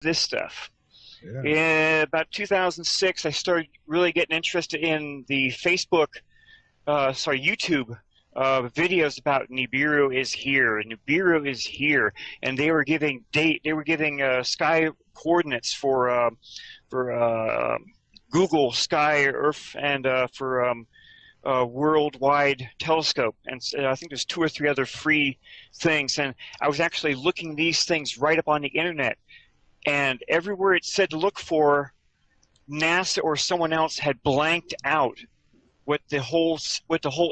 this stuff. Yeah. In about 2006, I started really getting interested in the YouTube videos about Nibiru is here. Nibiru is here, and they were giving sky coordinates for Google Sky Earth and for worldwide telescope, and I think there's 2 or 3 other free things. And I was actually looking these things right up on the internet, and everywhere it said to look for, NASA or someone else had blanked out what the whole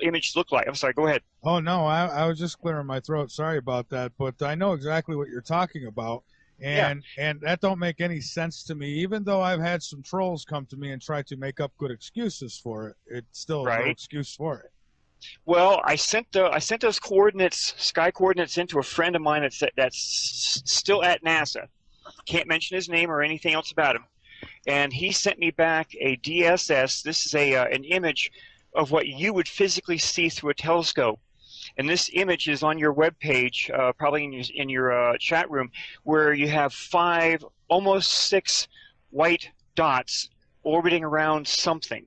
image looked like. I'm sorry, go ahead. Oh no, I was just clearing my throat. Sorry about that, but I know exactly what you're talking about, Yeah, and that don't make any sense to me. Even though I've had some trolls come to me and try to make up good excuses for it, it's still no right. excuse for it. Well, I sent those coordinates, sky coordinates, into a friend of mine that's still at NASA. Can't mention his name or anything else about him. And he sent me back a DSS. This is an image of what you would physically see through a telescope. And this image is on your webpage, probably in your chat room, where you have 5, almost 6 white dots orbiting around something.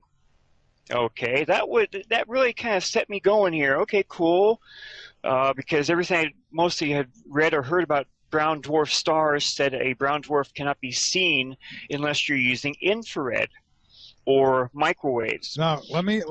Okay, that really kind of set me going here. Okay, cool, because everything I mostly had read or heard about brown dwarf stars said a brown dwarf cannot be seen unless you're using infrared or microwaves. Now, let me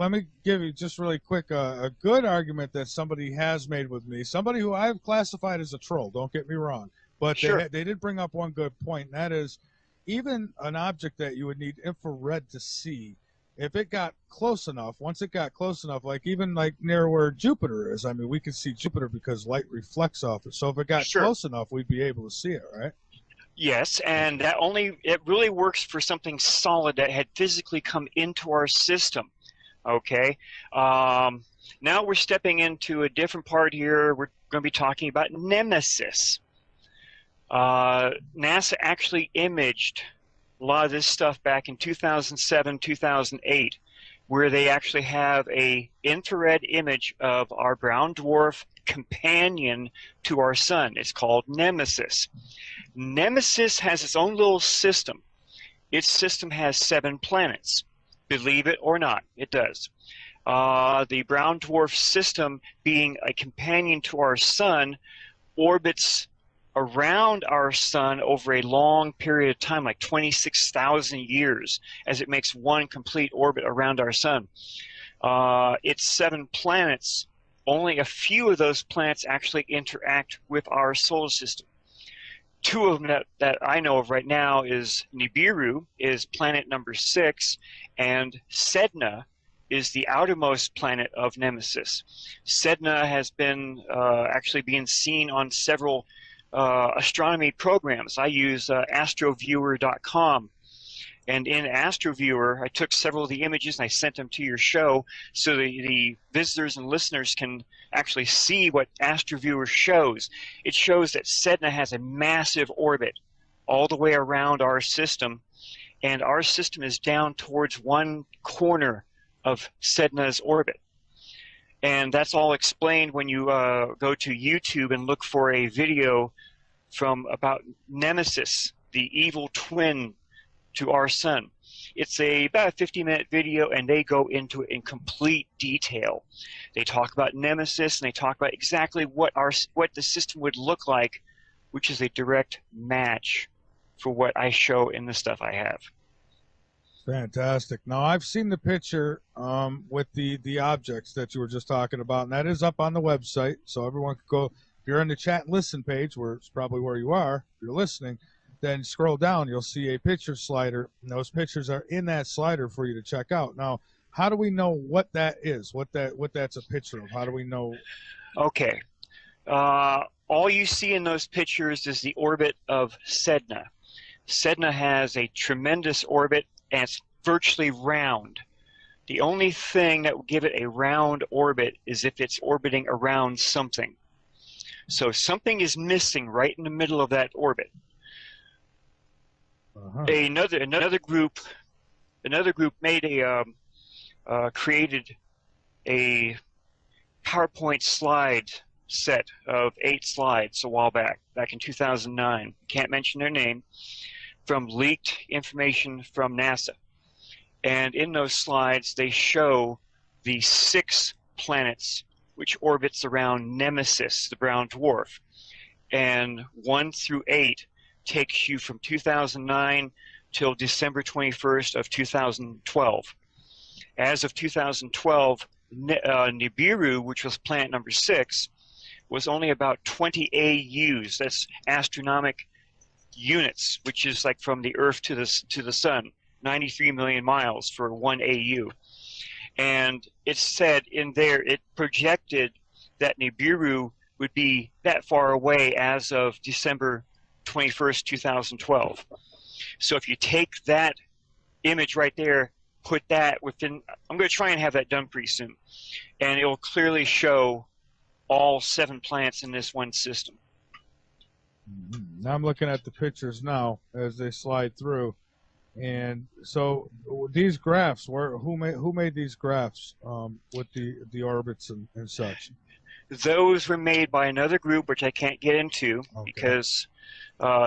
give you just really quick a good argument that somebody has made with me. Somebody who I've classified as a troll. Don't get me wrong, but Sure. they did bring up one good point, and that is even an object that you would need infrared to see, if it got close enough, once it got close enough, like even like near where Jupiter is, I mean, we can see Jupiter because light reflects off it. So if it got Sure. close enough, we'd be able to see it, right? Yes, and it really works for something solid that had physically come into our system. Okay. Now we're stepping into a different part here. We're going to be talking about Nemesis. NASA actually imaged a lot of this stuff back in 2007, 2008, where they actually have a infrared image of our brown dwarf companion to our sun. It's called Nemesis. Nemesis has its own little system. Its system has 7 planets. Believe it or not, it does. The brown dwarf system, being a companion to our sun, orbits around our sun over a long period of time, like 26,000 years, as it makes one complete orbit around our sun. Its 7 planets, only a few of those planets actually interact with our solar system. 2 of them that I know of right now is Nibiru, is planet number 6, and Sedna is the outermost planet of Nemesis. Sedna has been actually being seen on several astronomy programs. I use astroviewer.com, and in AstroViewer I took several of the images and I sent them to your show so the visitors and listeners can actually see what AstroViewer shows. It shows that Sedna has a massive orbit all the way around our system, and our system is down towards one corner of Sedna's orbit. And that's all explained when you go to YouTube and look for a video about Nemesis, the evil twin to our sun. It's about a 50-minute video, and they go into it in complete detail. They talk about Nemesis, and they talk about exactly what the system would look like, which is a direct match for what I show in the stuff I have. Fantastic. Now, I've seen the picture with the objects that you were just talking about, and that is up on the website, so everyone can go. If you're in the chat and listen page, where it's probably where you are, if you're listening, then scroll down. You'll see a picture slider, and those pictures are in that slider for you to check out. Now, how do we know what that is, what that's a picture of? How do we know? Okay. All you see in those pictures is the orbit of Sedna. Sedna has a tremendous orbit, and it's virtually round. The only thing that will give it a round orbit is if it's orbiting around something. So something is missing right in the middle of that orbit. Another group made created a PowerPoint slide set of 8 slides a while back in 2009. Can't mention their name. from leaked information from NASA. And in those slides, they show the 6 planets which orbits around Nemesis, the brown dwarf. And 1 through 8 takes you from 2009 till December 21st of 2012. As of 2012, Nibiru, which was planet number 6, was only about 20 AUs. That's astronomical units, which is like from the Earth to the Sun, 93 million miles for 1 AU. And it said in there, it projected that Nibiru would be that far away as of December 21st, 2012. So if you take that image right there, put that within, I'm going to try and have that done pretty soon, and it will clearly show all 7 planets in this one system. Now I'm looking at the pictures now as they slide through, and so these graphs, who made these graphs with the orbits and such? Those were made by another group, which I can't get into because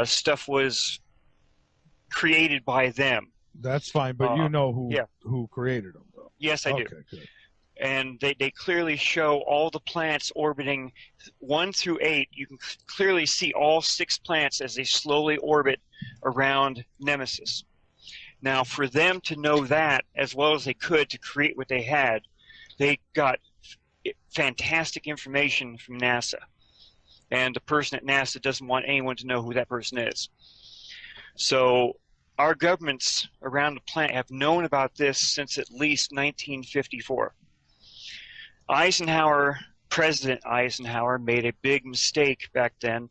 stuff was created by them. That's fine, but you know who created them, though. Yes, I do. Okay, good. And they clearly show all the planets orbiting 1 through 8. You can clearly see all 6 planets as they slowly orbit around Nemesis. Now, for them to know that as well as they could to create what they had, they got fantastic information from NASA. And the person at NASA doesn't want anyone to know who that person is. So our governments around the planet have known about this since at least 1954. President Eisenhower made a big mistake back then.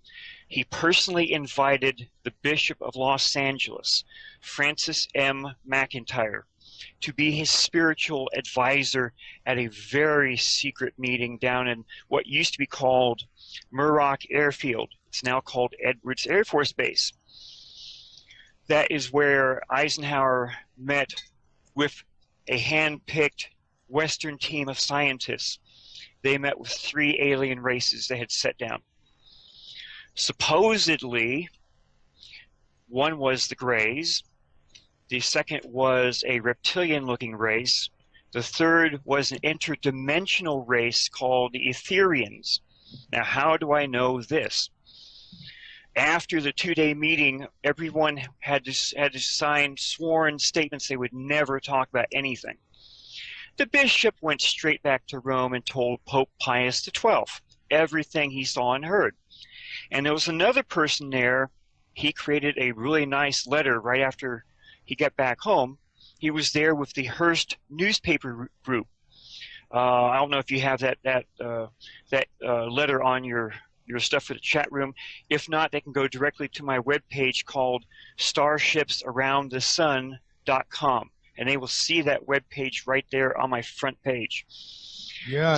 He personally invited the Bishop of Los Angeles, Francis M. McIntyre, to be his spiritual advisor at a very secret meeting down in what used to be called Muroc Airfield. It's now called Edwards Air Force Base. That is where Eisenhower met with a hand-picked Western team of scientists. They met with 3 alien races they had set down. Supposedly, one was the Greys, the second was a reptilian-looking race, the third was an interdimensional race called the Etherians. Now, how do I know this? After the 2-day meeting, everyone had to sign sworn statements they would never talk about anything. The bishop went straight back to Rome and told Pope Pius XII everything he saw and heard. And there was another person there. He created a really nice letter right after he got back home. He was there with the Hearst newspaper group. I don't know if you have that letter on your stuff for the chat room. If not, they can go directly to my webpage called starshipsaroundthesun.com, and they will see that webpage right there on my front page. Yeah.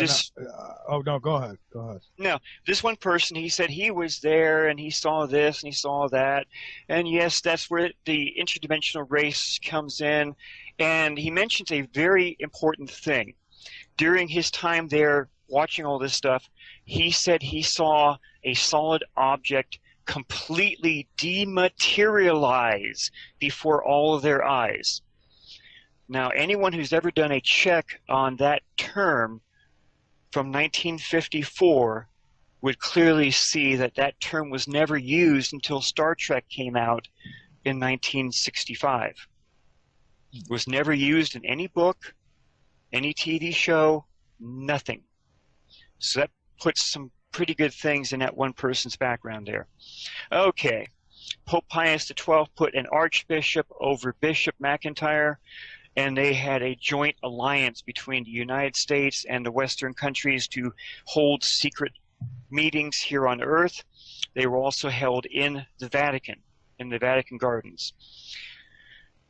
Oh no, go ahead. No, this one person, he said he was there and he saw this and he saw that, and yes, that's where the interdimensional race comes in. And he mentions a very important thing. During his time there watching all this stuff, he said he saw a solid object completely dematerialize before all of their eyes. Now, anyone who's ever done a check on that term from 1954 would clearly see that that term was never used until Star Trek came out in 1965. It was never used in any book, any TV show, nothing. So that puts some pretty good things in that one person's background there. Okay, Pope Pius XII put an archbishop over Bishop McIntyre, and they had a joint alliance between the United States and the Western countries to hold secret meetings here on Earth. They were also held in the Vatican Gardens.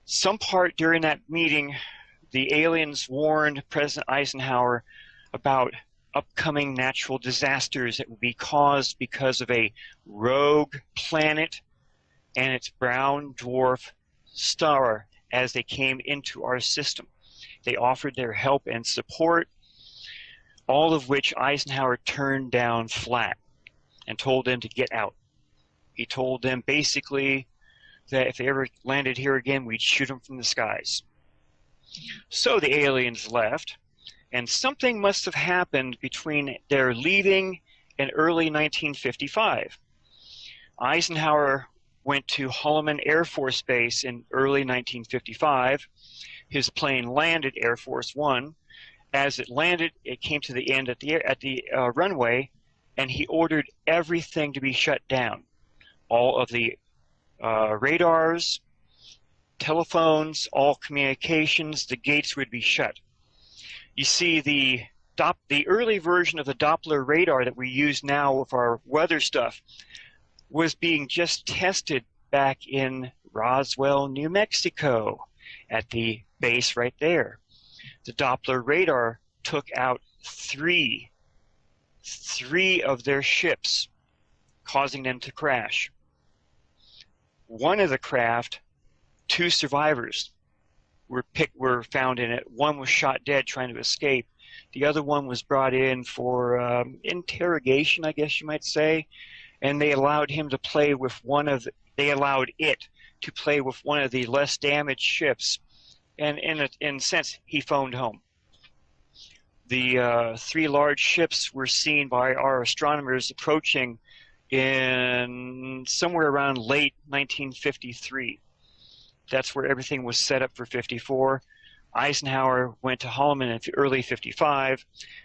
Some part during that meeting, the aliens warned President Eisenhower about upcoming natural disasters that would be caused because of a rogue planet and its brown dwarf star as they came into our system. They offered their help and support, all of which Eisenhower turned down flat and told them to get out. He told them basically that if they ever landed here again, we'd shoot them from the skies. So the aliens left, and something must have happened between their leaving and early 1955. Eisenhower went to Holloman Air Force Base in early 1955. His plane landed Air Force One. As it landed, it came to the end at the runway, and he ordered everything to be shut down. All of the radars, telephones, all communications, the gates would be shut. You see, the early version of the Doppler radar that we use now with our weather stuff was being just tested back in Roswell, New Mexico, at the base right there. The Doppler radar took out three of their ships, causing them to crash. One of the craft, 2 survivors were found in it. One was shot dead trying to escape. The other one was brought in for interrogation, I guess you might say, and they allowed him to play with they allowed it to play with one of the less damaged ships, and in a sense, he phoned home. The 3 large ships were seen by our astronomers approaching in somewhere around late 1953. That's where everything was set up for 54. Eisenhower went to Holloman in early 55.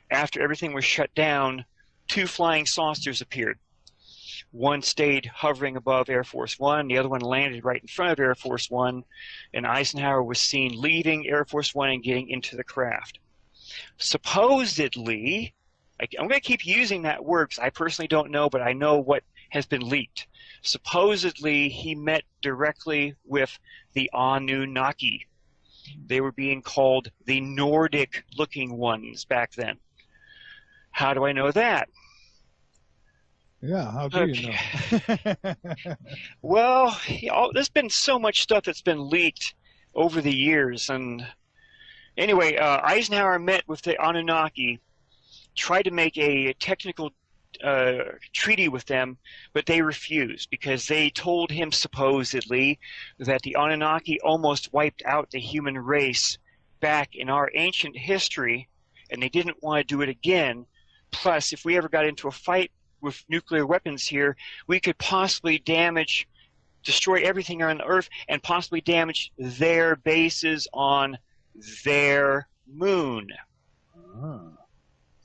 After everything was shut down, 2 flying saucers appeared. One stayed hovering above Air Force One. The other one landed right in front of Air Force One, and Eisenhower was seen leaving Air Force One and getting into the craft. Supposedly, I'm going to keep using that word because I personally don't know, but I know what has been leaked. Supposedly, he met directly with the Anunnaki. They were being called the Nordic-looking ones back then. How do I know that? Yeah, how do you know? Well, there's been so much stuff that's been leaked over the years. And anyway, Eisenhower met with the Anunnaki, tried to make a technical treaty with them, but they refused because they told him supposedly that the Anunnaki almost wiped out the human race back in our ancient history, and they didn't want to do it again. Plus, if we ever got into a fight with nuclear weapons here, we could possibly destroy everything on Earth and possibly damage their bases on their moon.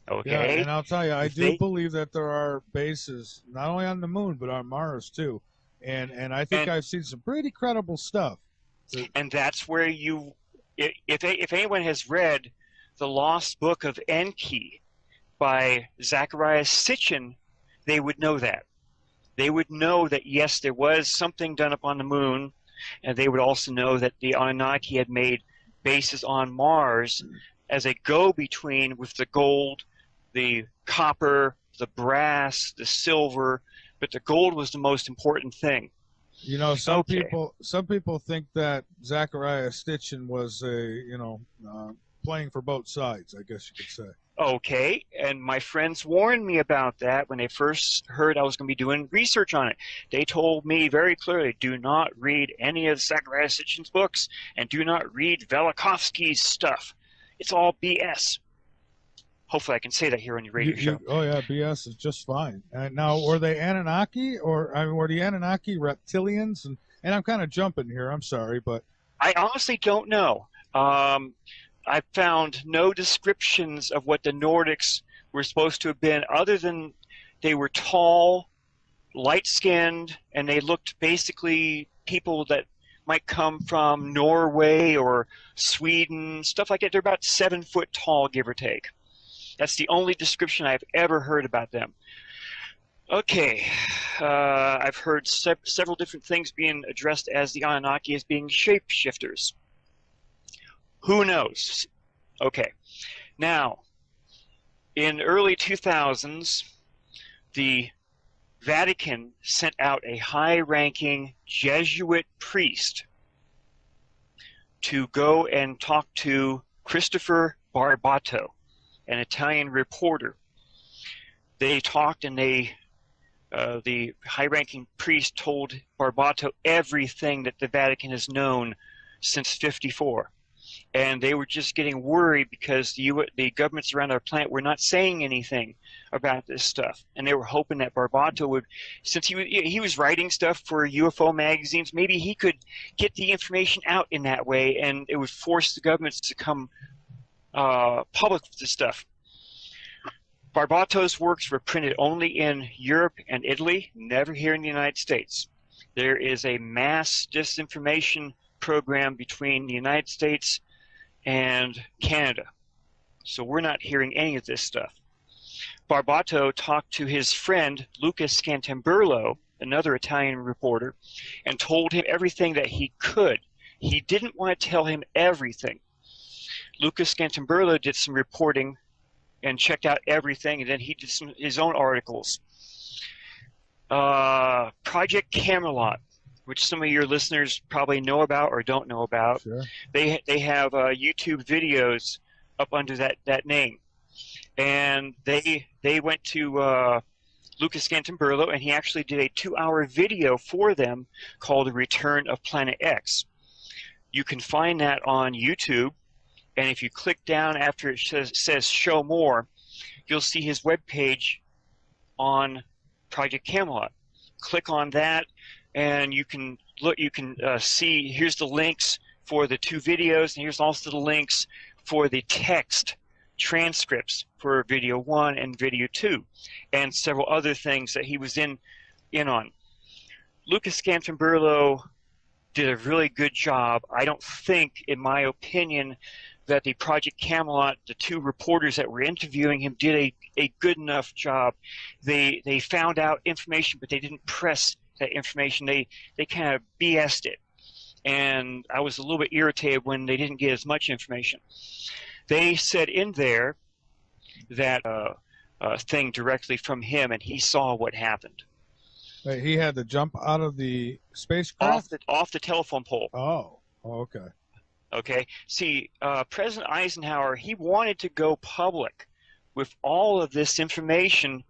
Okay. Yeah, and I'll tell you, I do believe that there are bases not only on the moon but on Mars too, and I think I've seen some pretty credible stuff. And that's where if anyone has read The Lost Book of Enki by Zecharia Sitchin, they would know that. They would know that, yes, there was something done up on the moon, and they would also know that the Anunnaki had made bases on Mars as a go-between with the gold, the copper, the brass, the silver, but the gold was the most important thing. You know, some people think that Zecharia Sitchin was playing for both sides, I guess you could say. Okay, and my friends warned me about that when they first heard I was going to be doing research on it. They told me very clearly, do not read any of Zecharia Sitchin's books, and do not read Velikovsky's stuff. It's all BS. Hopefully I can say that here on your radio show. Oh, yeah, BS is just fine. Now, were they Anunnaki, or were the Anunnaki reptilians? And I'm kind of jumping here, I'm sorry, but... I honestly don't know. I found no descriptions of what the Nordics were supposed to have been, other than they were tall, light-skinned, and they looked basically people that might come from Norway or Sweden, stuff like that. They're about 7 foot tall, give or take. That's the only description I've ever heard about them. Okay, I've heard several different things being addressed as the Anunnaki as being shapeshifters. Who knows? Okay. Now, in early 2000s, the Vatican sent out a high-ranking Jesuit priest to go and talk to Christopher Barbato, an Italian reporter. They talked and they the high-ranking priest told Barbato everything that the Vatican has known since '54. And they were just getting worried because the governments around our planet were not saying anything about this stuff. And they were hoping that Barbato would, since he was writing stuff for UFO magazines, maybe he could get the information out in that way, and it would force the governments to come public with this stuff. Barbato's works were printed only in Europe and Italy, never here in the United States. There is a mass disinformation program between the United States and Canada. So we're not hearing any of this stuff. Barbato talked to his friend Lucas Scantamburlo, another Italian reporter, and told him everything that he could. He didn't want to tell him everything. Lucas Scantamburlo did some reporting and checked out everything, and then he did his own articles. Project Camelot, which some of your listeners probably know about or don't know about. Sure. They have YouTube videos up under that name, and they went to Lucas Scantamburlo, and he actually did a 2-hour video for them called "The Return of Planet X." You can find that on YouTube, and if you click down after it says "Show More," you'll see his webpage on Project Camelot. Click on that, and you can look. You can see. Here's the links for the 2 videos, and here's also the links for the text transcripts for video 1 and video 2, and several other things that he was in on. Lucas Scantamburlo did a really good job. I don't think, in my opinion, that the Project Camelot, the 2 reporters that were interviewing him, did a good enough job. They found out information, but they didn't press that information. They kind of BS'd it. And I was a little bit irritated when they didn't get as much information. They said in there that thing directly from him, and he saw what happened. Wait, he had to jump out of the spacecraft? Off the telephone pole. Oh, okay. Okay. See, President Eisenhower, he wanted to go public with all of this information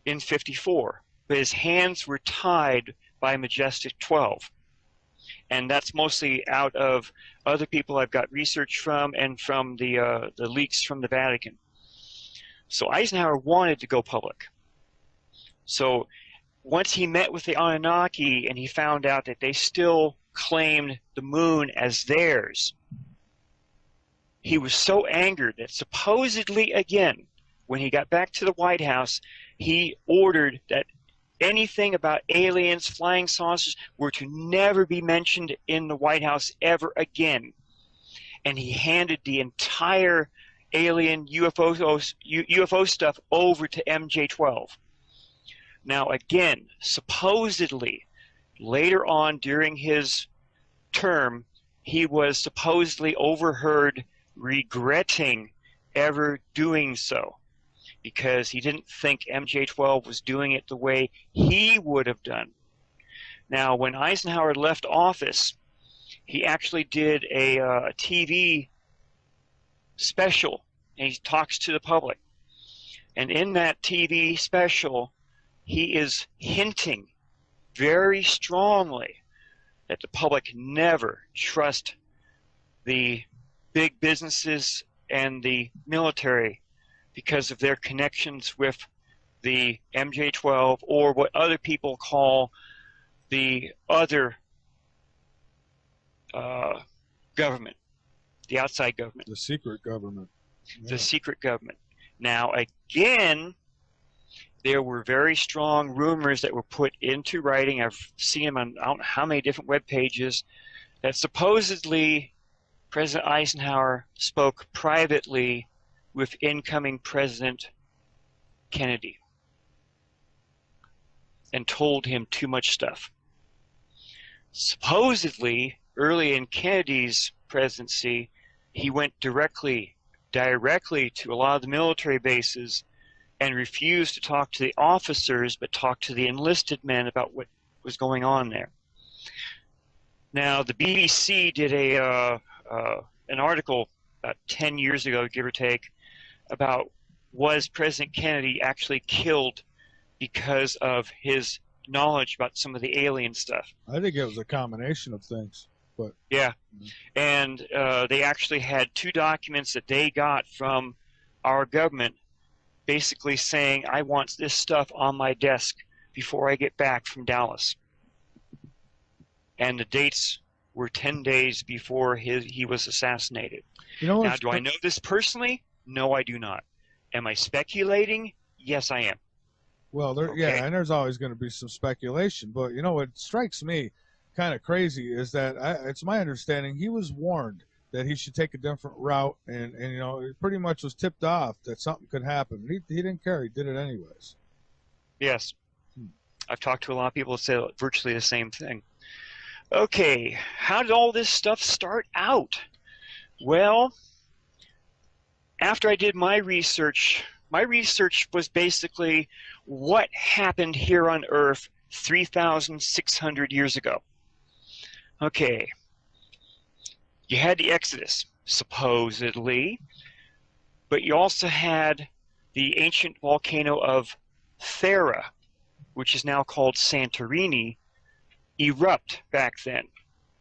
in '54, but his hands were tied by Majestic 12. And that's mostly out of other people I've got research from, and from the leaks from the Vatican. So Eisenhower wanted to go public. So once he met with the Anunnaki and he found out that they still claimed the moon as theirs, he was so angered that supposedly, again, when he got back to the White House, he ordered that anything about aliens, flying saucers, were to never be mentioned in the White House ever again. And he handed the entire alien UFO stuff over to MJ-12. Now, again, supposedly, later on during his term, he was supposedly overheard regretting ever doing so, because he didn't think MJ-12 was doing it the way he would have done. Now, when Eisenhower left office, he actually did a TV special, and he talks to the public. And in that TV special, he is hinting very strongly that the public never trust the big businesses and the military because of their connections with the MJ-12, or what other people call the other government, the outside government. The secret government. Yeah. The secret government. Now, again, there were very strong rumors that were put into writing. I've seen them on I don't know how many different web pages, that supposedly President Eisenhower spoke privately with incoming President Kennedy and told him too much stuff. Supposedly, early in Kennedy's presidency, he went directly to a lot of the military bases and refused to talk to the officers, but talked to the enlisted men about what was going on there. Now, the BBC did an article about 10 years ago, give or take, about was President Kennedy actually killed because of his knowledge about some of the alien stuff. I think it was a combination of things, but Yeah, and they actually had two documents that they got from our government basically saying, I want this stuff on my desk before I get back from Dallas. And the dates were 10 days before he was assassinated. you know Now, what's do I know this personally? No, I do not. Am I speculating? Yes, I am. well, there, Okay. yeah, and there's always going to be some speculation, but you know what strikes me kind of crazy is that it's my understanding he was warned that he should take a different route, and you know, it pretty much was tipped off that something could happen. He didn't care. He did it anyways. Yes. I've talked to a lot of people that say virtually the same thing. Okay, how did all this stuff start out? Well, after I did my research was basically what happened here on Earth 3,600 years ago. Okay, you had the Exodus, supposedly, but you also had the ancient volcano of Thera, which is now called Santorini, erupt back then,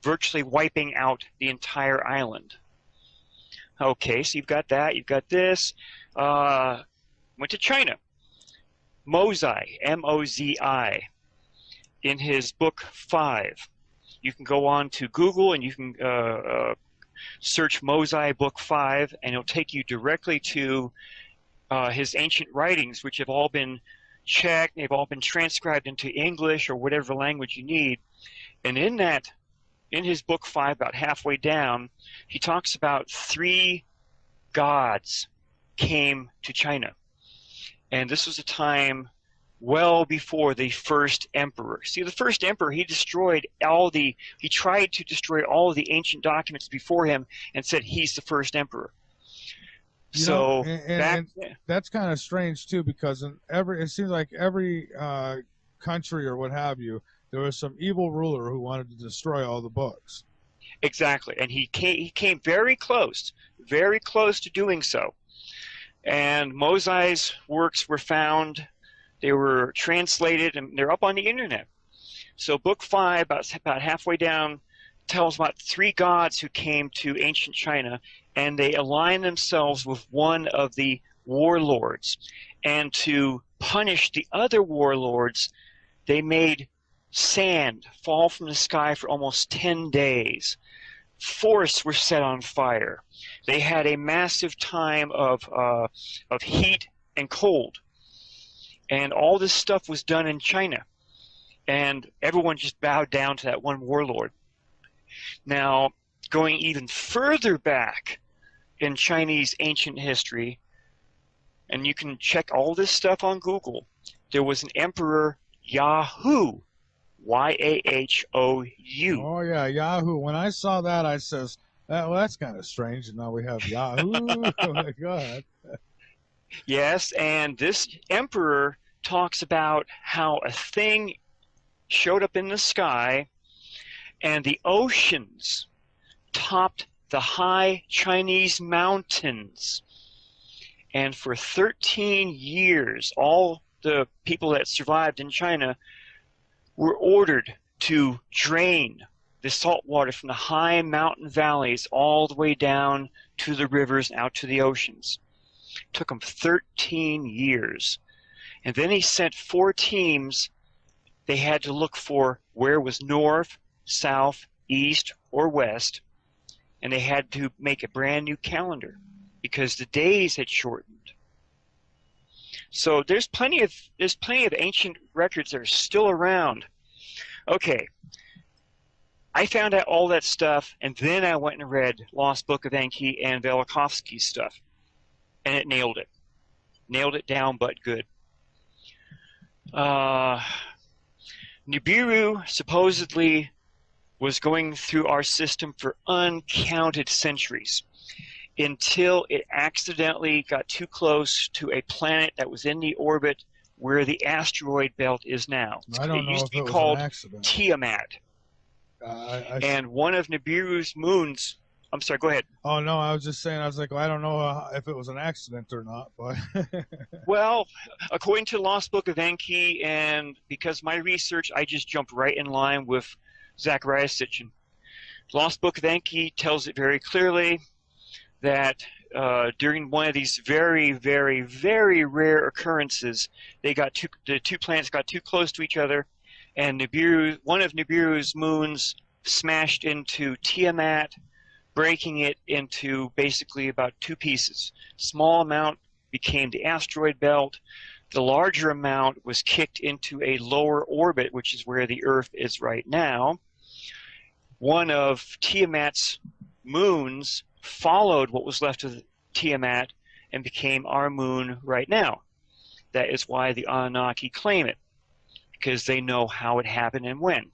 virtually wiping out the entire island. Okay, so you've got that, you've got this. Went to China. Mozai, M-O-Z-I, in his book 5. You can go on to Google and you can search Mozai book 5, and it'll take you directly to his ancient writings, which have all been checked, they've all been transcribed into English or whatever language you need. And in his book 5, about halfway down, he talks about 3 gods came to China. And this was a time well before the first emperor. See, the first emperor, he tried to destroy all of the ancient documents before him and said he's the first emperor. You So know, and that's kind of strange too, because it seems like every country or what have you, there was some evil ruler who wanted to destroy all the books. exactly, and he came very close to doing so. And Mozai's works were found, they were translated, and they're up on the internet. So book 5, about halfway down, tells about 3 gods who came to ancient China, and they aligned themselves with one of the warlords. And to punish the other warlords, they made sand fall from the sky for almost 10 days. Forests were set on fire. They had a massive time of heat and cold. And all this stuff was done in China. And everyone just bowed down to that one warlord. Now, going even further back in Chinese ancient history, and you can check all this stuff on Google, there was an emperor, Yahoo, Y-A-H-O-U. Oh yeah, Yahoo. When I saw that, I says, well, that's kind of strange. And now we have Yahoo. Oh my God. Yes, and this emperor talks about how a thing showed up in the sky and the oceans topped the high Chinese mountains. And for 13 years, all the people that survived in China were ordered to drain the salt water from the high mountain valleys all the way down to the rivers and out to the oceans. It took them 13 years. And then he sent 4 teams. They had to look for where was north, south, east, or west. And they had to make a brand new calendar because the days had shortened. So there's plenty of ancient records that are still around. Okay, I found out all that stuff, and then I went and read Lost Book of Enki and Velikovsky's stuff, and it nailed it. Nailed it down, but good. Nibiru supposedly was going through our system for uncounted centuries until it accidentally got too close to a planet that was in the orbit where the asteroid belt is now. It used to be called Tiamat. And one of Nibiru's moons I'm sorry, go ahead. Oh no, I was just saying. I was like, well, I don't know if it was an accident or not, but Well, according to the Lost Book of Enki, and because my research, I just jumped right in line with Zacharias Sitchin. Lost Book of Enki tells it very clearly that during one of these very, very, very rare occurrences, the two planets got too close to each other, and one of Nibiru's moons smashed into Tiamat, breaking it into basically about two pieces. Small amount became the asteroid belt. The larger amount was kicked into a lower orbit, which is where the Earth is right now. One of Tiamat's moons followed what was left of Tiamat and became our moon right now. That is why the Anunnaki claim it, because they know how it happened and when.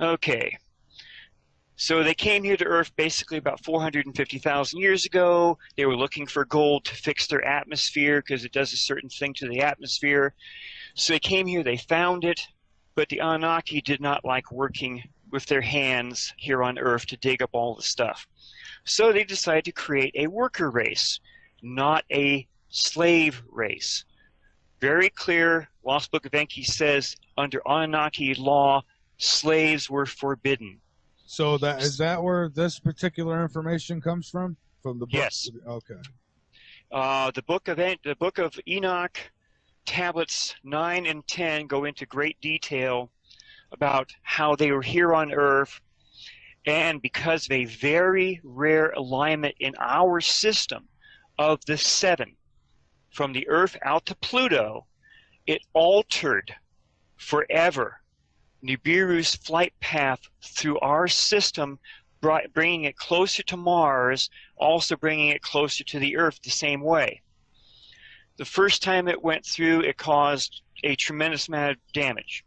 Okay. So they came here to Earth basically about 450,000 years ago. They were looking for gold to fix their atmosphere because it does a certain thing to the atmosphere. So they came here, they found it, but the Anunnaki did not like working with their hands here on Earth to dig up all the stuff. So they decided to create a worker race, not a slave race. Very clear, Lost Book of Enki says under Anunnaki law, slaves were forbidden. So is that where this particular information comes from? From the book? Yes. Okay. The book of Enoch, tablets 9 and 10 go into great detail about how they were here on Earth, and because of a very rare alignment in our system of the 7, from the Earth out to Pluto, it altered forever Nibiru's flight path through our system, bringing it closer to Mars, also bringing it closer to the Earth the same way. The first time it went through, it caused a tremendous amount of damage.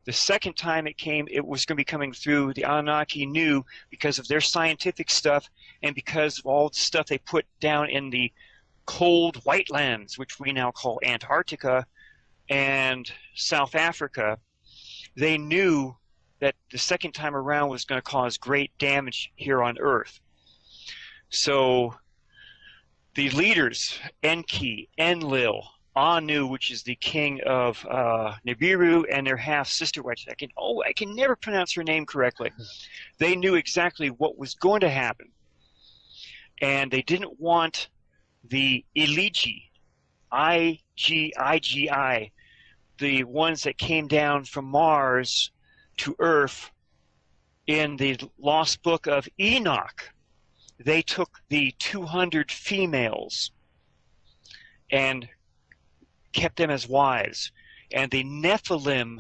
The second time it came, it was going to be coming through. The Anunnaki knew, because of their scientific stuff and because of all the stuff they put down in the cold white lands, which we now call Antarctica and South Africa, they knew that the second time around was going to cause great damage here on Earth. So the leaders, Enki, Enlil, Anu, which is the king of Nibiru, and their half-sister, which I can never pronounce her name correctly. They knew exactly what was going to happen. And they didn't want the Iligi, I-G-I-G-I, the ones that came down from Mars to Earth. In the Lost Book of Enoch, they took the 200 females and kept them as wives. And the Nephilim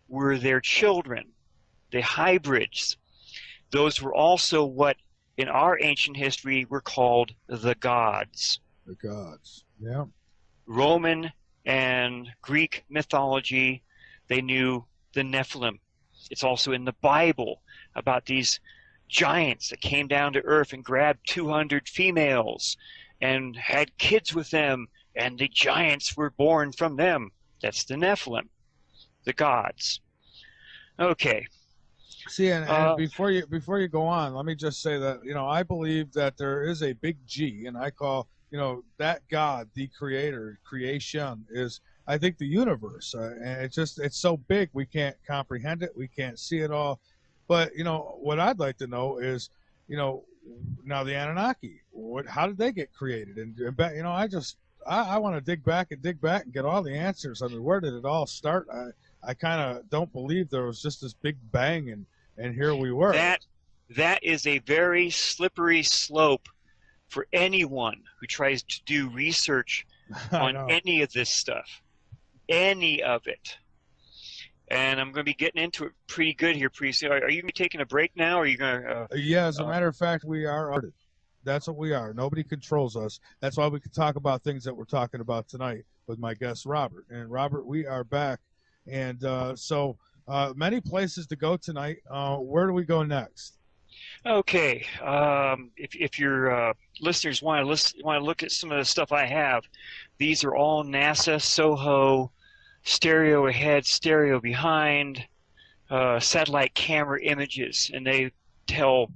were their children, the hybrids. Those were also what in our ancient history were called the gods. The gods, yeah. Roman and Greek mythology, they knew the Nephilim. It's also in the Bible about these giants that came down to Earth and grabbed 200 females and had kids with them, and the giants were born from them. That's the Nephilim, the gods. Okay. See, and before you go on, let me just say that I believe that there is a big G, and I call that God, the creator, creation is, I think, the universe, and it's so big we can't comprehend it, we can't see it all. But what I'd like to know is, now the Anunnaki, how did they get created? And I want to dig back and get all the answers. I mean, where did it all start? I kind of don't believe there was just this big bang and here we were. That is a very slippery slope for anyone who tries to do research on any of this stuff, any of it. And I'm going to be getting into it pretty good here pretty soon. Are you going to be taking a break now, or are you going to? Yeah, as a matter of fact, we are artists. That's what we are. Nobody controls us. That's why we can talk about things that we're talking about tonight with my guest, Robert. And Robert, we are back. And so many places to go tonight. Where do we go next? Okay. If your listeners want to look at some of the stuff I have, these are all NASA SOHO stereo ahead, stereo behind, satellite camera images, and they tell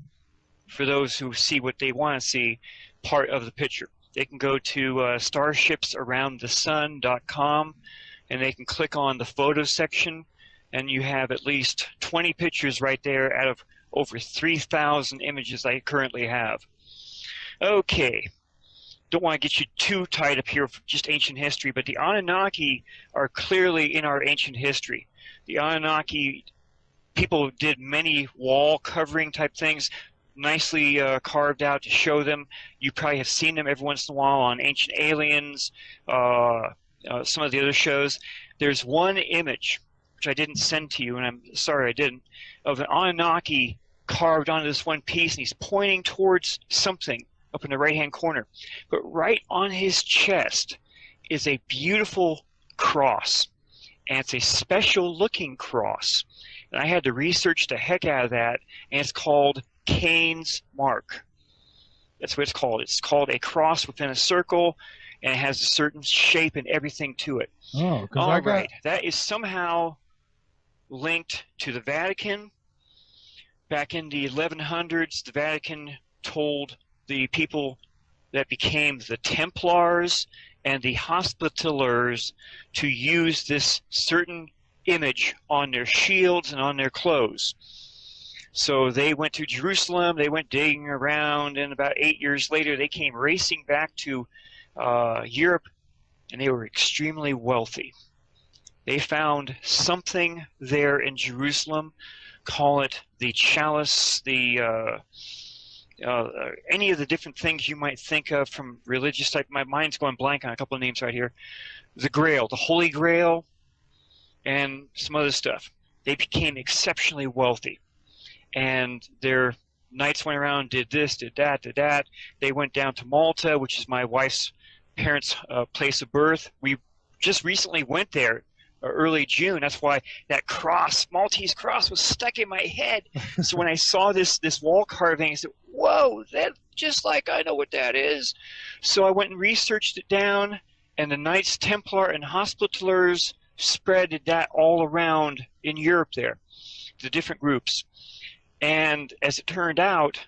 for those who see what they want to see, part of the picture. They can go to starshipsaroundthesun.com, and they can click on the photo section, and you have at least 20 pictures right there out of over 3,000 images I currently have. Okay, don't want to get you too tied up here for just ancient history, but the Anunnaki are clearly in our ancient history. The Anunnaki, people did many wall covering type things, nicely carved out to show them. You probably have seen them every once in a while on Ancient Aliens, some of the other shows. There's one image, which I didn't send to you, and I'm sorry I didn't, of an Anunnaki carved onto this one piece, and he's pointing towards something up in the right-hand corner. But right on his chest is a beautiful cross, and it's a special-looking cross. And I had to research the heck out of that, and it's called Cain's Mark. That's what it's called. It's called a cross within a circle, and it has a certain shape and everything to it. Oh, all right. That is somehow linked to the Vatican. Back in the 1100s, the Vatican told the people that became the Templars and the Hospitallers to use this certain image on their shields and on their clothes. So they went to Jerusalem, they went digging around, and about 8 years later they came racing back to Europe, and they were extremely wealthy. They found something there in Jerusalem, call it the chalice, the any of the different things you might think of from religious type. My mind's going blank on a couple of names right here. The Grail, the Holy Grail, and some other stuff. They became exceptionally wealthy, and their knights went around, did this, did that, did that. They went down to Malta, which is my wife's parents' place of birth. We just recently went there early June. That's why that cross, Maltese cross, was stuck in my head. So when I saw this wall carving, I said, whoa, that just like I know what that is. So I went and researched it down, and the Knights Templar and Hospitallers spread that all around in Europe there, the different groups. And as it turned out,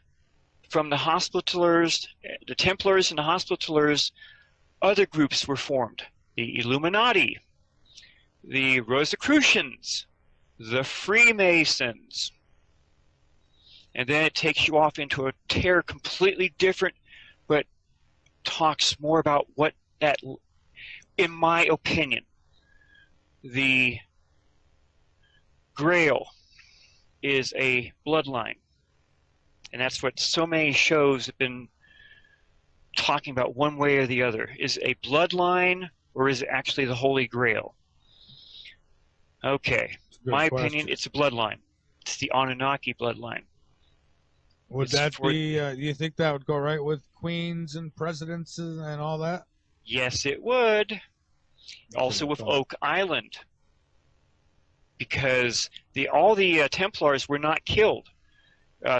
from the Hospitallers, the Templars and the Hospitallers, other groups were formed. The Illuminati, the Rosicrucians, the Freemasons. And then it takes you off into a tear completely different, but talks more about what that, in my opinion, the Grail is a bloodline. And that's what so many shows have been talking about, one way or the other. Is it a bloodline, or is it actually the Holy Grail? Okay, my opinion, it's a bloodline. It's the Anunnaki bloodline. Would that be, do you think that would go right with queens and presidents and all that? Yes, it would. Also with Oak Island. Because all the Templars were not killed.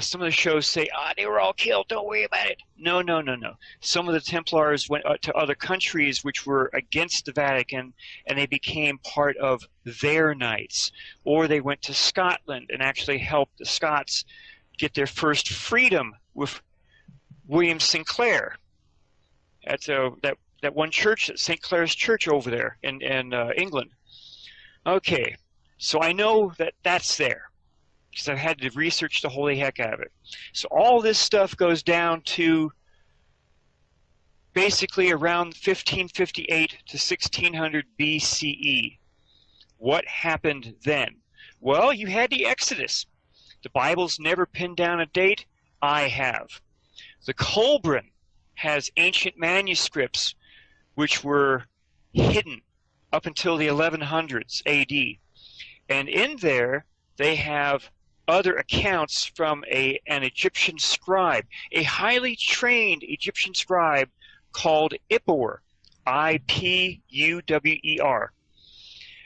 Some of the shows say, they were all killed, don't worry about it. No, no, no, no. Some of the Templars went to other countries which were against the Vatican, and they became part of their knights. Or they went to Scotland and actually helped the Scots get their first freedom with William Sinclair. That's that one church, St. Clair's Church over there in England. Okay, so I know that that's there, because I've had to research the holy heck out of it. So all this stuff goes down to basically around 1558 to 1600 BCE. What happened then? Well, you had the Exodus. The Bible's never pinned down a date. I have. The Kolbrin has ancient manuscripts which were hidden up until the 1100s AD. And in there, they have other accounts from an Egyptian scribe, a highly trained Egyptian scribe called Ipuwer, I-P-U-W-E-R.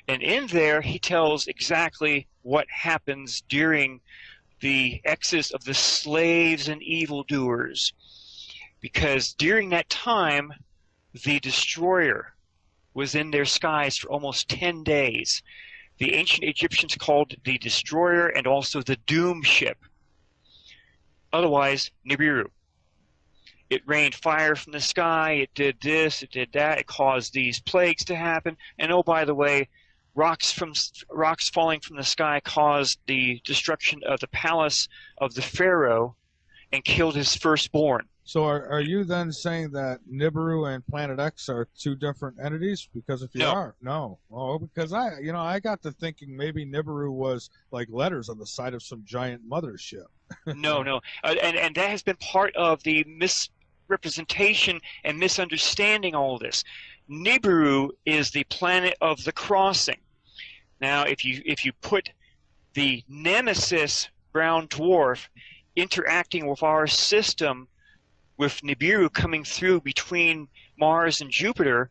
And in there, he tells exactly what happens during the exodus of the slaves and evildoers. Because during that time, the destroyer was in their skies for almost 10 days. The ancient Egyptians called the destroyer and also the doom ship. Otherwise, Nibiru. It rained fire from the sky, it did this, it did that, it caused these plagues to happen, and oh, by the way, rocks falling from the sky caused the destruction of the palace of the pharaoh and killed his firstborn. So are you then saying that Nibiru and Planet X are two different entities? Because if you No. are, no. Oh, because I got to thinking maybe Nibiru was like letters on the side of some giant mothership. No, no. And that has been part of the misrepresentation and misunderstanding all of this. Nibiru is the planet of the crossing. Now, if you put the nemesis brown dwarf interacting with our system, with Nibiru coming through between Mars and Jupiter,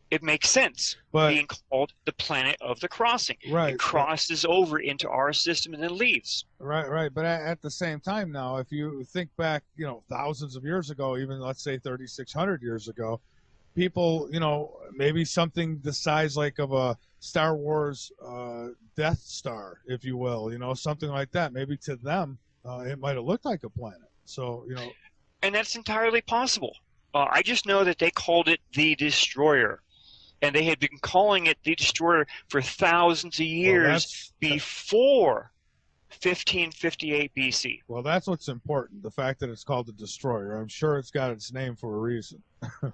it makes sense, being called the planet of the crossing. Right. It crosses over into our system and then leaves. Right. But at the same time now, if you think back, thousands of years ago, even let's say 3,600 years ago, people, maybe something the size like of a Star Wars Death Star, if you will, something like that. Maybe to them, it might have looked like a planet. So, And that's entirely possible. I just know that they called it the Destroyer. And they had been calling it the Destroyer for thousands of years before 1558 BC. Well, that's what's important, the fact that it's called the Destroyer. I'm sure it's got its name for a reason.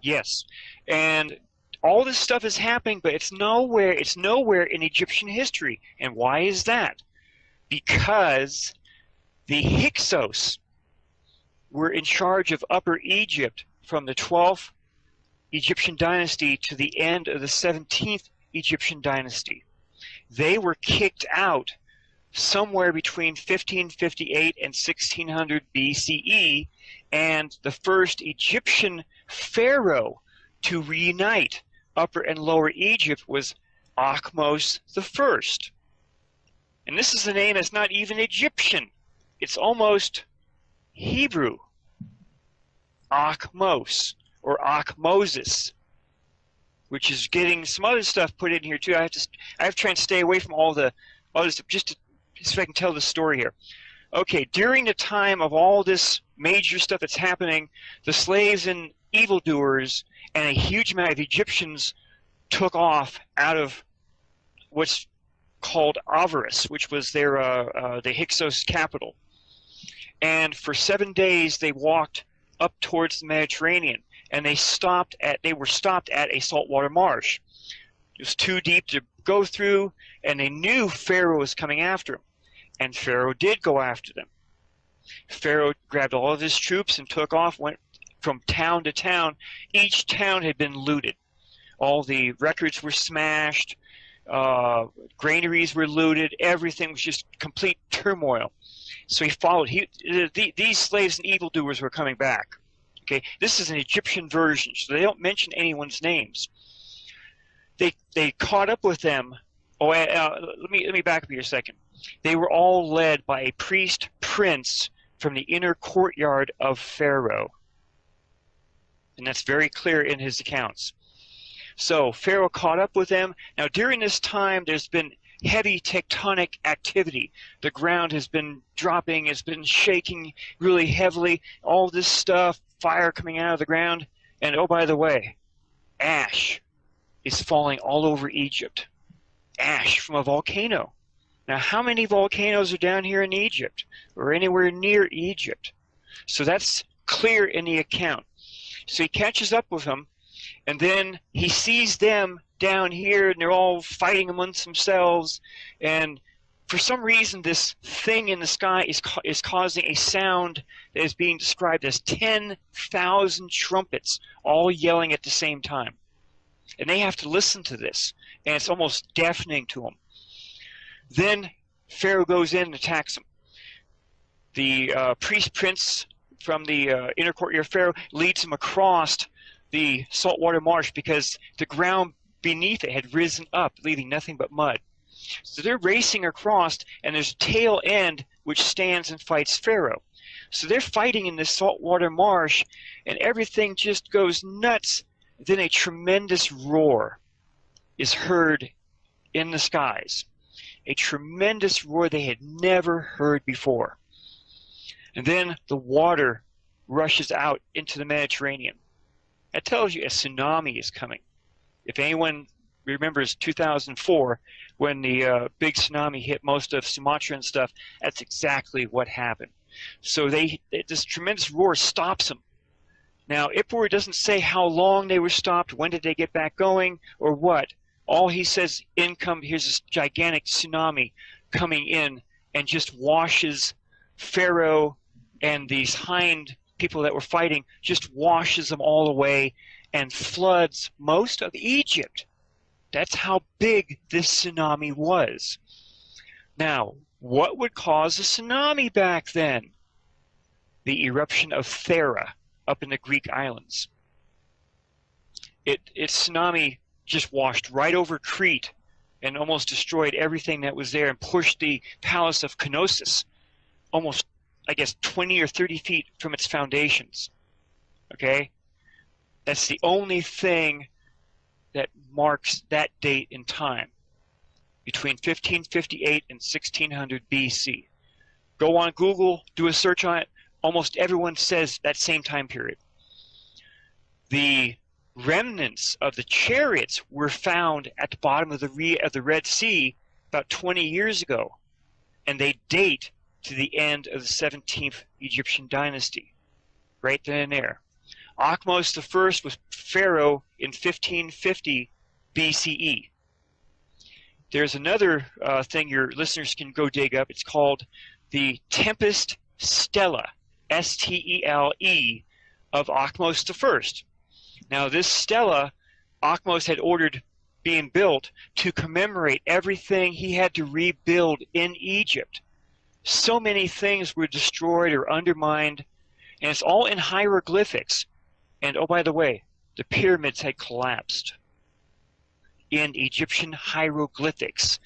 Yes. And all this stuff is happening, but it's nowhere in Egyptian history. And why is that? Because the Hyksos were in charge of Upper Egypt from the 12th Egyptian dynasty to the end of the 17th Egyptian dynasty. They were kicked out somewhere between 1558 and 1600 BCE, and the first Egyptian pharaoh to reunite Upper and Lower Egypt was Akhmos I. And this is a name that's not even Egyptian. It's almost Hebrew. Akhmos, or Akhmosis, which is getting some other stuff put in here too. I have to try and stay away from all the other stuff just so I can tell the story here. Okay, during the time of all this major stuff that's happening, the slaves and evildoers and a huge amount of Egyptians took off out of what's called Avaris, which was their the Hyksos capital. And for 7 days they walked up towards the Mediterranean, and they were stopped at a saltwater marsh. It was too deep to go through, and they knew Pharaoh was coming after them. And Pharaoh did go after them. Pharaoh grabbed all of his troops and took off, went from town to town. Each town had been looted. All the records were smashed, granaries were looted, everything was just complete turmoil. So he followed. These slaves and evildoers were coming back. Okay, this is an Egyptian version, so they don't mention anyone's names. They caught up with them. Let me back up here a second. They were all led by a priest prince from the inner courtyard of Pharaoh, and that's very clear in his accounts. So Pharaoh caught up with them. Now during this time, there's been heavy tectonic activity. The ground has been dropping, it's been shaking really heavily, all this stuff, fire coming out of the ground, and oh, by the way, ash is falling all over Egypt. Ash from a volcano. Now, how many volcanoes are down here in Egypt or anywhere near Egypt? So that's clear in the account. So he catches up with them, and then he sees them down here, and they're all fighting amongst themselves, and for some reason this thing in the sky is causing a sound that is being described as 10,000 trumpets all yelling at the same time. And they have to listen to this, and it's almost deafening to them. Then Pharaoh goes in and attacks them. The priest prince from the inner courtyard of Pharaoh leads him across the saltwater marsh because the ground beneath it had risen up, leaving nothing but mud. So they're racing across, and there's a tail end which stands and fights Pharaoh. So they're fighting in this saltwater marsh, and everything just goes nuts. Then a tremendous roar is heard in the skies. A tremendous roar they had never heard before. And then the water rushes out into the Mediterranean. That tells you a tsunami is coming. If anyone remembers 2004, when the big tsunami hit most of Sumatra and stuff, that's exactly what happened. So this tremendous roar stops them. Now, IPROR doesn't say how long they were stopped, when did they get back going, or what. All he says, here's this gigantic tsunami coming in and just washes Pharaoh and these hind people that were fighting, just washes them all away and floods most of Egypt. That's how big this tsunami was. Now, what would cause a tsunami back then? The eruption of Thera up in the Greek islands. Its tsunami just washed right over Crete and almost destroyed everything that was there and pushed the palace of Knossos almost, I guess, 20 or 30 feet from its foundations. Okay? That's the only thing that marks that date in time, between 1558 and 1600 BC. Go on Google, do a search on it. Almost everyone says that same time period. The remnants of the chariots were found at the bottom of the Red Sea about 20 years ago, and they date to the end of the 17th Egyptian dynasty, right then and there. Akhmos I was pharaoh in 1550 BCE. There's another thing your listeners can go dig up. It's called the Tempest Stele, S-T-E-L-E, of Akhmos I. Now, this stela, Akhmos had ordered being built to commemorate everything he had to rebuild in Egypt. So many things were destroyed or undermined, and it's all in hieroglyphics. And oh, by the way, the pyramids had collapsed. In Egyptian hieroglyphics,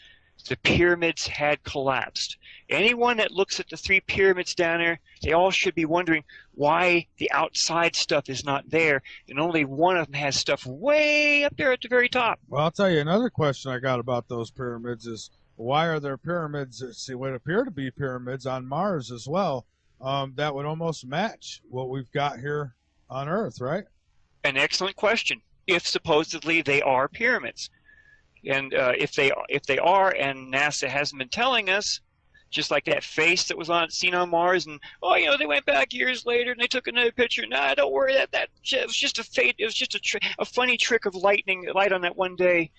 the pyramids had collapsed. Anyone that looks at the three pyramids down there, they all should be wondering why the outside stuff is not there, and only one of them has stuff way up there at the very top. Well, I'll tell you another question I got about those pyramids is, why are there pyramids, what appear to be pyramids on Mars as well, that would almost match what we've got here on Earth, right? An excellent question. If supposedly they are pyramids. And if they are, and NASA hasn't been telling us, just like that face that was seen on Mars, and they went back years later and they took another picture. Nah, don't worry, that it was just a fate. It was just a funny trick of light on that one day.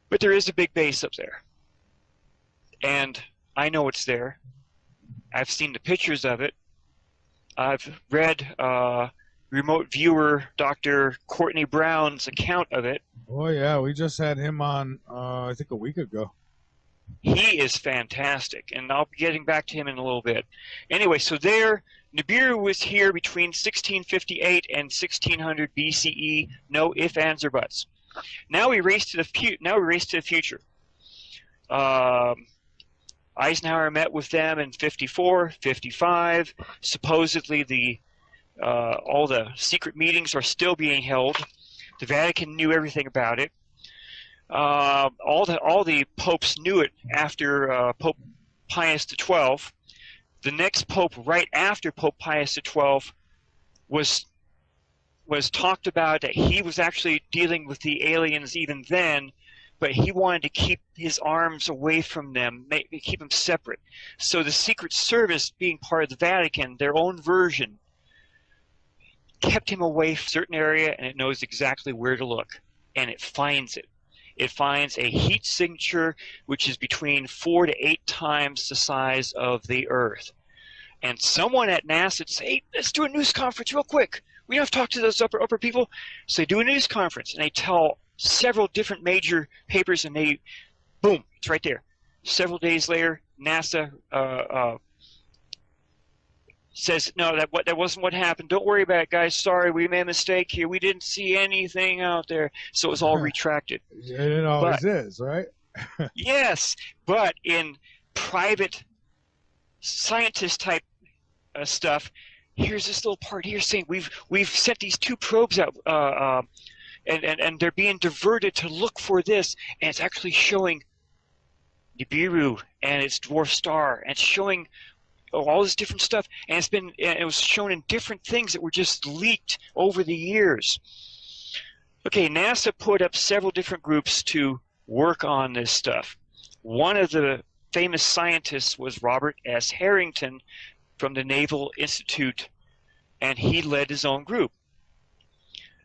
But there is a big base up there, and I know it's there. I've seen the pictures of it. I've read remote viewer Dr. Courtney Brown's account of it. Oh yeah, we just had him on I think a week ago. He is fantastic, and I'll be getting back to him in a little bit. Anyway, so Nibiru was here between 1658 and 1600 BCE. No ifs, ands, or buts. Now we race to the future. Eisenhower met with them in 54, 55. Supposedly all the secret meetings are still being held. The Vatican knew everything about it. All the popes knew it after Pope Pius XII. The next pope right after Pope Pius XII was talked about that he was actually dealing with the aliens even then, but he wanted to keep his arms away from them, keep them separate. So the Secret Service, being part of the Vatican, their own version, kept him away from a certain area, and it knows exactly where to look, and it finds it. It finds a heat signature which is between 4 to 8 times the size of the Earth. And someone at NASA says, hey, let's do a news conference real quick. We have to talk to those upper people. So they do a news conference, and they tell several different major papers, and boom, it's right there. Several days later, NASA says, no, that wasn't what happened. Don't worry about it, guys. Sorry, we made a mistake here. We didn't see anything out there. So it was all retracted. It always is, right? Yes, but in private scientist type stuff, here's this little part here saying we've sent these 2 probes out, and they're being diverted to look for this, and it's actually showing Nibiru and its dwarf star, and it's showing all this different stuff, and it was shown in different things that were just leaked over the years. Okay, NASA put up several different groups to work on this stuff. One of the famous scientists was Robert S. Harrington from the Naval Institute, and he led his own group.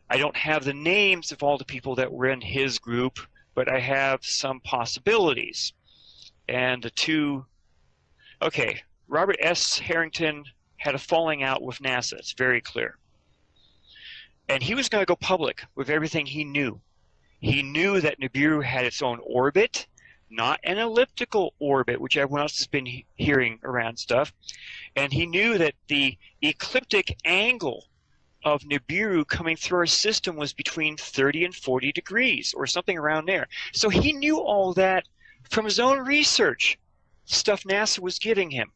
I don't have the names of all the people that were in his group, but I have some possibilities. And the two, okay, Robert S. Harrington had a falling out with NASA, it's very clear. And he was going to go public with everything he knew. He knew that Nibiru had its own orbit, not an elliptical orbit, which everyone else has been hearing around stuff. And he knew that the ecliptic angle of Nibiru coming through our system was between 30 and 40 degrees, or something around there. So he knew all that from his own research, stuff NASA was giving him.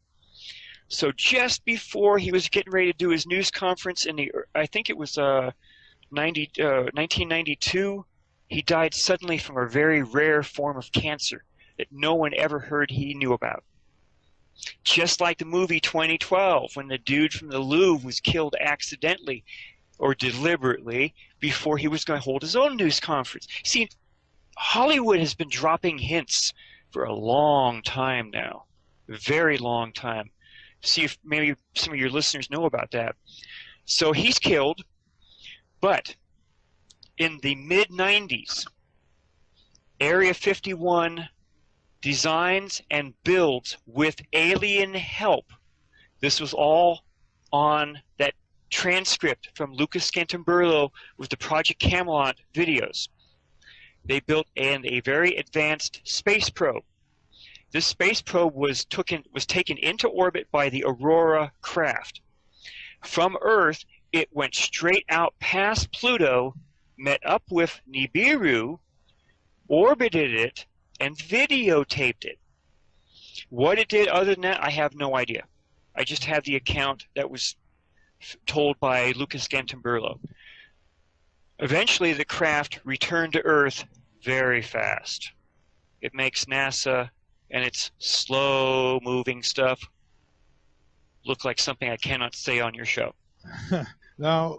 So just before he was getting ready to do his news conference in the, I think it was 1992, he died suddenly from a very rare form of cancer that no one ever heard he knew about. Just like the movie 2012, when the dude from the Louvre was killed accidentally or deliberately before he was going to hold his own news conference. See, Hollywood has been dropping hints for a long time now, a very long time. See if maybe some of your listeners know about that. So he's killed, but in the mid-90s, Area 51 designs and builds with alien help. This was all on that transcript from Lucas Scantamburlo with the Project Camelot videos. They built a very advanced space probe. This space probe was taken into orbit by the Aurora craft. From Earth, it went straight out past Pluto, met up with Nibiru, orbited it, and videotaped it. What it did other than that, I have no idea. I just have the account that was told by Lucas Scantamburlo. Eventually, the craft returned to Earth very fast. It makes NASA and its slow-moving stuff look like something I cannot say on your show. Now,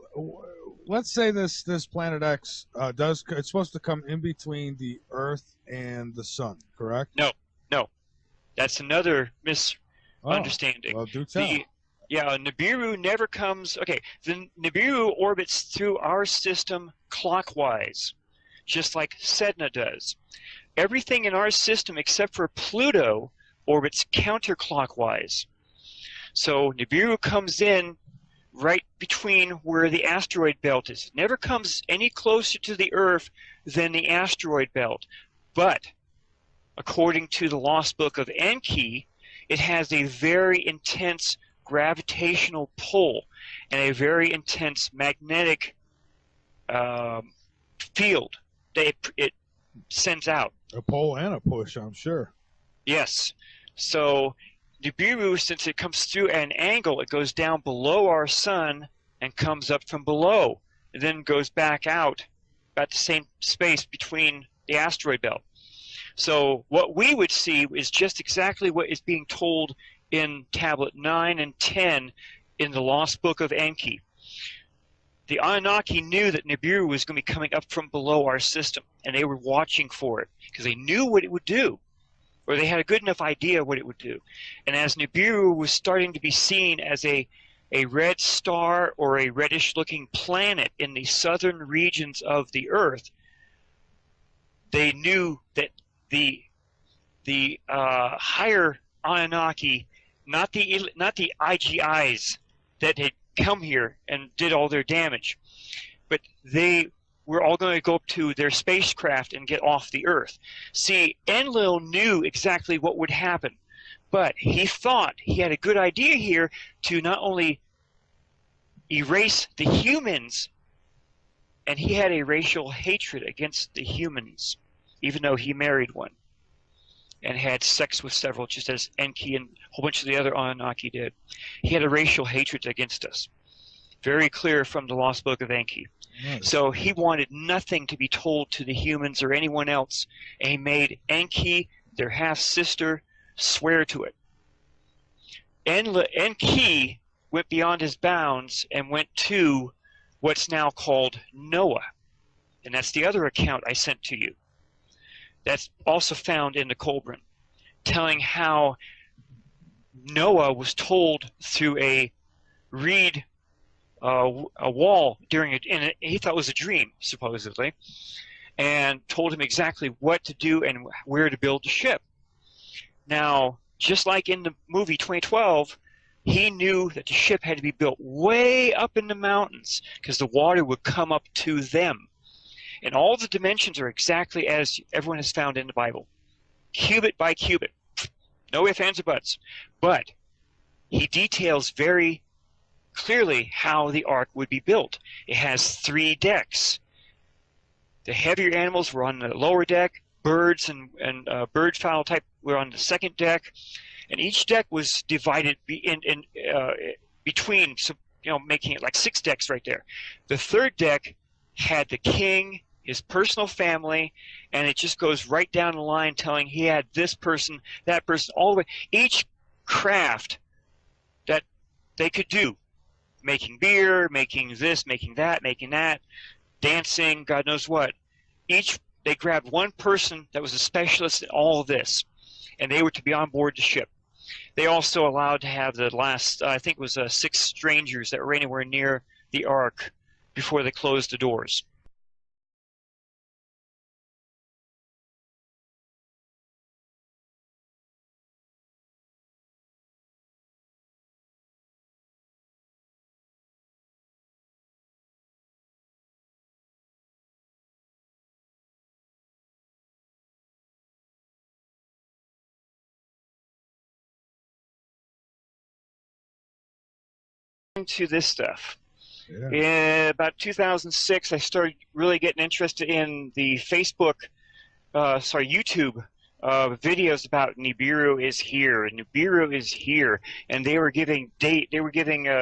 let's say this Planet X it's supposed to come in between the Earth and the Sun, correct? No. That's another misunderstanding. Oh, well, do tell. Nibiru never comes. Okay, the Nibiru orbits through our system clockwise, just like Sedna does. Everything in our system except for Pluto orbits counterclockwise. So Nibiru comes in right between where the asteroid belt is. It never comes any closer to the Earth than the asteroid belt. But according to the Lost Book of Enki, it has a very intense gravitational pull and a very intense magnetic field that it sends out. A pull and a push, I'm sure. Yes. So Nibiru, since it comes through at an angle, it goes down below our sun and comes up from below, and then goes back out about the same space between the asteroid belt. So what we would see is just exactly what is being told in Tablet 9 and 10 in the Lost Book of Enki. The Anunnaki knew that Nibiru was going to be coming up from below our system, and they were watching for it because they knew what it would do, or they had a good enough idea what it would do. And as Nibiru was starting to be seen as a red star or a reddish-looking planet in the southern regions of the Earth, they knew that the higher Anunnaki, not the IGIs that had come here and did all their damage, but they were all going to go up to their spacecraft and get off the Earth. See, Enlil knew exactly what would happen, but he thought he had a good idea here to not only erase the humans, and he had a racial hatred against the humans, even though he married one and had sex with several, just as Enki and a whole bunch of the other Anunnaki did. He had a racial hatred against us. Very clear from the Lost Book of Enki. Nice. So he wanted nothing to be told to the humans or anyone else, and he made Enki, their half-sister, swear to it. Enki went beyond his bounds and went to what's now called Noah. And that's the other account I sent to you. That's also found in the Colburn, telling how Noah was told through a reed, a wall during and he thought it was a dream, supposedly, and told him exactly what to do and where to build the ship. Now, just like in the movie 2012, he knew that the ship had to be built way up in the mountains because the water would come up to them. And all the dimensions are exactly as everyone has found in the Bible, cubit by cubit. No ifs, ands, or buts. But he details very clearly how the ark would be built. It has 3 decks. The heavier animals were on the lower deck. Birds and bird fowl type were on the second deck. And each deck was divided between, so, making it like 6 decks right there. The third deck had the king, his personal family, and it just goes right down the line telling he had this person, that person, all the way. Each craft that they could do, making beer, making this, making that, dancing, God knows what. They grabbed one person that was a specialist in all of this, and they were to be on board the ship. They also allowed to have the last, I think it was 6 strangers that were anywhere near the ark before they closed the doors. Into this stuff. Yeah. In about 2006, I started really getting interested in the YouTube videos about Nibiru is here. Nibiru is here, and they were giving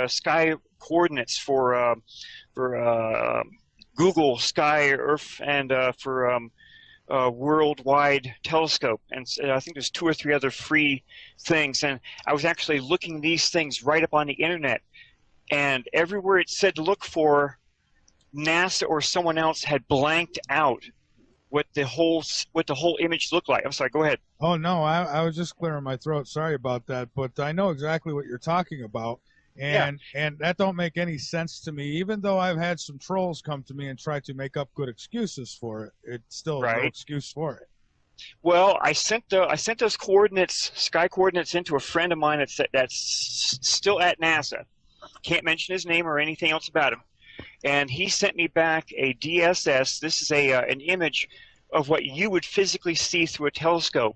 sky coordinates for Google Sky Earth and for worldwide telescope, and I think there's 2 or 3 other free things. And I was actually looking these things right up on the internet. And everywhere it said to look for, NASA or someone else had blanked out what the whole image looked like. I'm sorry, go ahead. Oh no, I was just clearing my throat. Sorry about that, but I know exactly what you're talking about, and that don't make any sense to me. Even though I've had some trolls come to me and try to make up good excuses for it, it's still no excuse for it. Well, I sent those coordinates, sky coordinates, into a friend of mine that's still at NASA. Can't mention his name or anything else about him. And he sent me back a DSS. This is an image of what you would physically see through a telescope.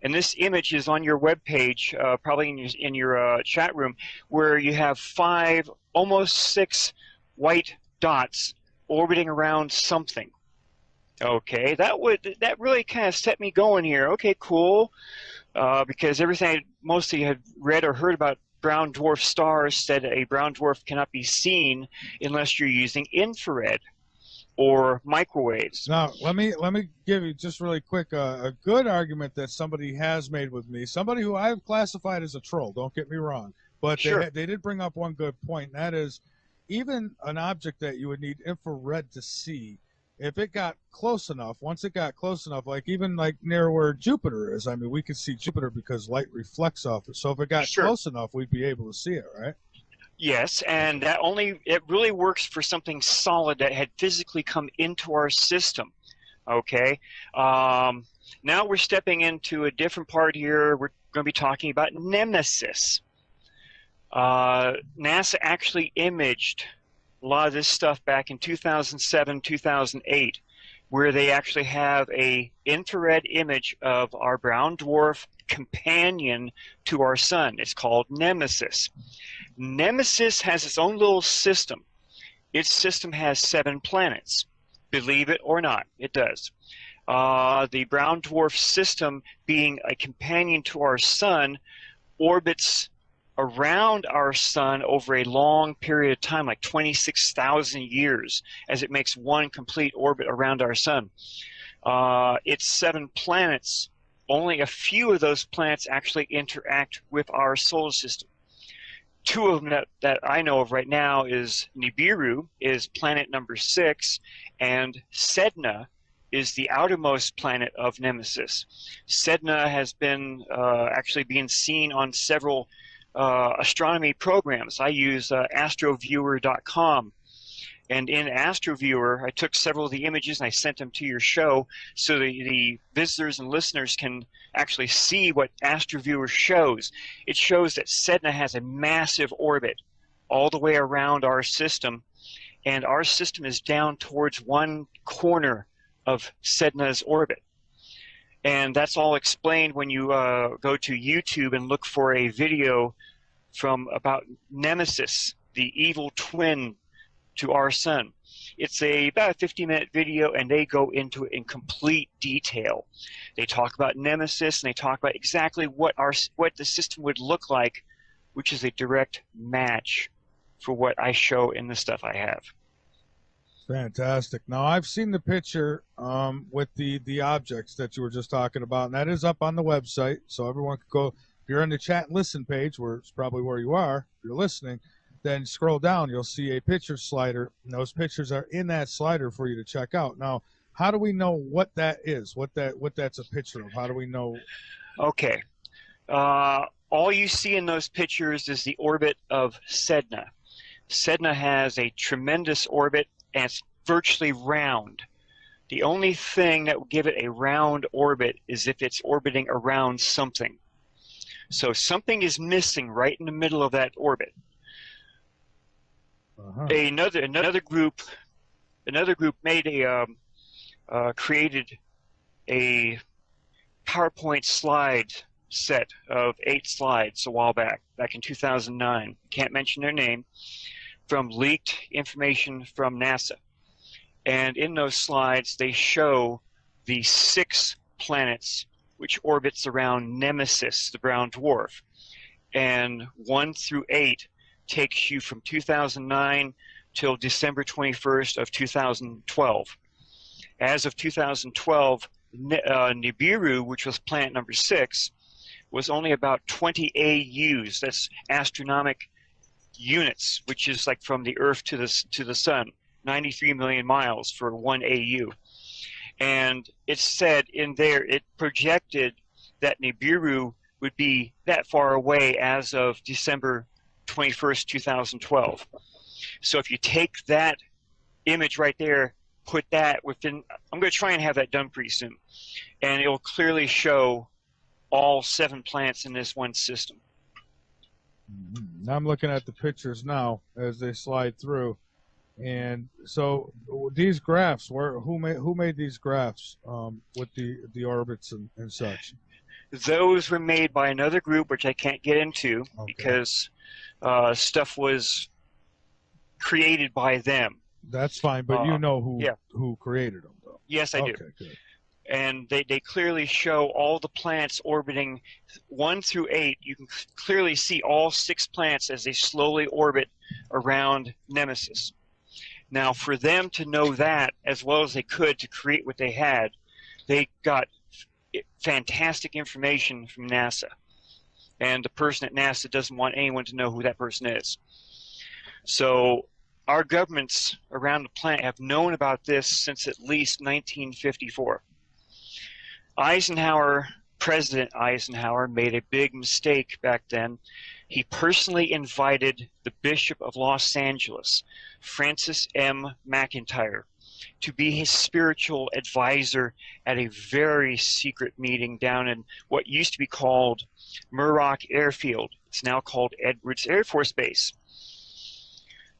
And this image is on your webpage, probably in your chat room, where you have 5, almost 6 white dots orbiting around something. Okay, that really kind of set me going here. Okay, cool, because everything I mostly had read or heard about brown dwarf stars said a brown dwarf cannot be seen unless you're using infrared or microwaves. Now, let me give you just really quick a good argument that somebody has made with me. Somebody who I've classified as a troll. Don't get me wrong, but they did bring up one good point, and that is even an object that you would need infrared to see. If it got close enough, once it got close enough, like even like near where Jupiter is, I mean, we could see Jupiter because light reflects off it. So if it got close enough, we'd be able to see it, right? Yes, and it really works for something solid that had physically come into our system. Okay, now we're stepping into a different part here. We're going to be talking about Nemesis. NASA actually imaged a lot of this stuff back in 2007, 2008, where they actually have a infrared image of our brown dwarf companion to our sun. It's called Nemesis. Nemesis has its own little system. Its system has 7 planets. Believe it or not, it does. The brown dwarf system, being a companion to our sun, orbits around our sun over a long period of time, like 26,000 years, as it makes one complete orbit around our sun. Its 7 planets, only a few of those planets actually interact with our solar system. two of them that I know of right now is Nibiru is planet number 6, and Sedna is the outermost planet of Nemesis. Sedna has been actually being seen on several astronomy programs. I use astroviewer.com. And in AstroViewer, I took several of the images and I sent them to your show so the visitors and listeners can actually see what AstroViewer shows. It shows that Sedna has a massive orbit all the way around our system, and our system is down towards one corner of Sedna's orbit. And that's all explained when you go to YouTube and look for a video about Nemesis, the evil twin to our sun. It's about a 50-minute video, and they go into it in complete detail. They talk about Nemesis, and they talk about exactly what the system would look like, which is a direct match for what I show in the stuff I have. Fantastic. Now, I've seen the picture with the objects that you were just talking about, and that is up on the website, so everyone can go. If you're in the chat and listen page, where it's probably where you are, if you're listening, then scroll down, you'll see a picture slider, and those pictures are in that slider for you to check out. Now, how do we know what that is, what that's a picture of? How do we know? Okay. All you see in those pictures is the orbit of Sedna. Sedna has a tremendous orbit, and it's virtually round. The only thing that will give it a round orbit is if it's orbiting around something. So something is missing right in the middle of that orbit. Another group made created a PowerPoint slide set of 8 slides a while back in 2009. Can't mention their name, from leaked information from NASA. And in those slides, they show the 6 planets which orbits around Nemesis, the brown dwarf. And 1 through 8 takes you from 2009 till December 21st of 2012. As of 2012, Nibiru, which was planet number 6, was only about 20 AUs. That's astronomic units, which is like from the Earth to the Sun, 93 million miles for 1 AU. And it said in there, it projected that Nibiru would be that far away as of December 21st, 2012. So if you take that image right there, put that within, I'm going to try and have that done pretty soon, and it will clearly show all 7 planets in this one system. I'm looking at the pictures now as they slide through, and so these graphs, who made these graphs with the orbits and such? Those were made by another group, which I can't get into because stuff was created by them. That's fine, but you know who created them, though. Yes, I do. Okay, good. And they clearly show all the planets orbiting 1 through 8. You can clearly see all 6 planets as they slowly orbit around Nemesis. Now, for them to know that as well as they could to create what they had, they got fantastic information from NASA. And the person at NASA doesn't want anyone to know who that person is. So our governments around the planet have known about this since at least 1954. President Eisenhower made a big mistake back then. He personally invited the Bishop of Los Angeles, Francis M. McIntyre, to be his spiritual advisor at a very secret meeting down in what used to be called Muroc Airfield. It's now called Edwards Air Force Base.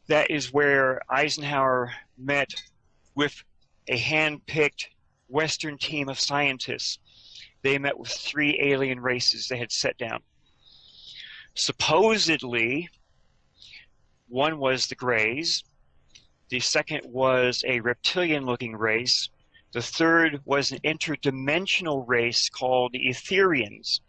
That is where Eisenhower met with a hand-picked Western team of scientists. They met with 3 alien races they had set down. Supposedly, one was the Greys, the second was a reptilian-looking race, the third was an interdimensional race called the Etherians.